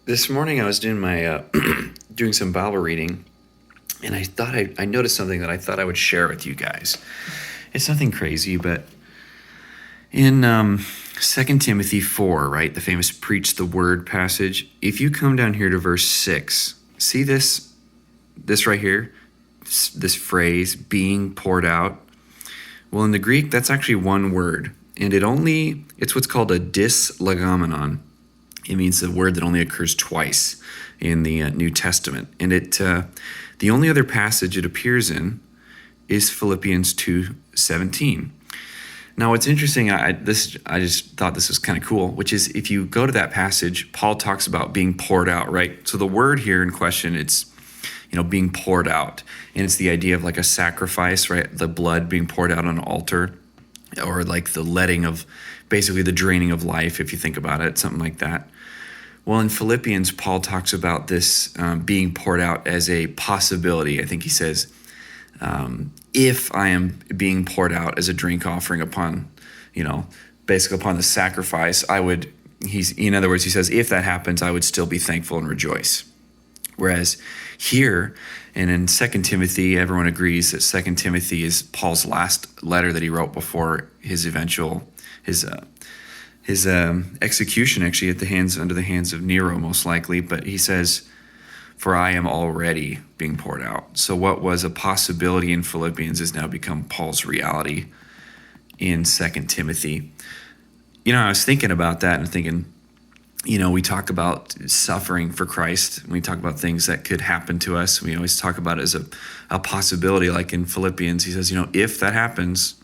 This morning I was doing my doing some Bible reading, and I thought I noticed something that I thought I would share with you guys. It's nothing crazy, but in 2 Timothy 4, right, the famous preach the word passage, if you come down here to verse 6, see this right here, this phrase, being poured out? Well, in the Greek, that's actually one word, and it's what's called a dyslegomenon. It means the word that only occurs twice in the New Testament. And the only other passage it appears in is Philippians 2:17. Now, what's interesting, I just thought this was kind of cool, which is if you go to that passage, Paul talks about being poured out, right? So the word here in question, it's being poured out. And it's the idea of like a sacrifice, right? The blood being poured out on an altar, or like the letting of, basically the draining of life, if you think about it, something like that. Well, in Philippians, Paul talks about this being poured out as a possibility. I think he says, if I am being poured out as a drink offering upon, basically upon the sacrifice, in other words, he says, if that happens, I would still be thankful and rejoice. Whereas here, and in 2 Timothy, everyone agrees that 2 Timothy is Paul's last letter that he wrote before his execution, actually under the hands of Nero, most likely. But he says, for I am already being poured out. So what was a possibility in Philippians has now become Paul's reality in 2 Timothy. I was thinking about that and thinking, we talk about suffering for Christ. We talk about things that could happen to us. We always talk about it as a possibility. Like in Philippians, he says, if that happens,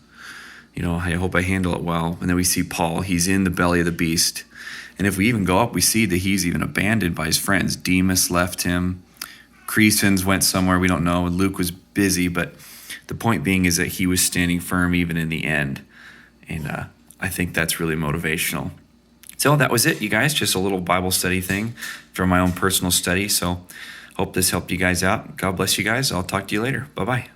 I hope I handle it well. And then we see Paul, he's in the belly of the beast. And if we even go up, we see that he's even abandoned by his friends. Demas left him. Crescens went somewhere, we don't know. Luke was busy, but the point being is that he was standing firm even in the end. And I think that's really motivational. So that was it, you guys. Just a little Bible study thing from my own personal study. So hope this helped you guys out. God bless you guys. I'll talk to you later. Bye-bye.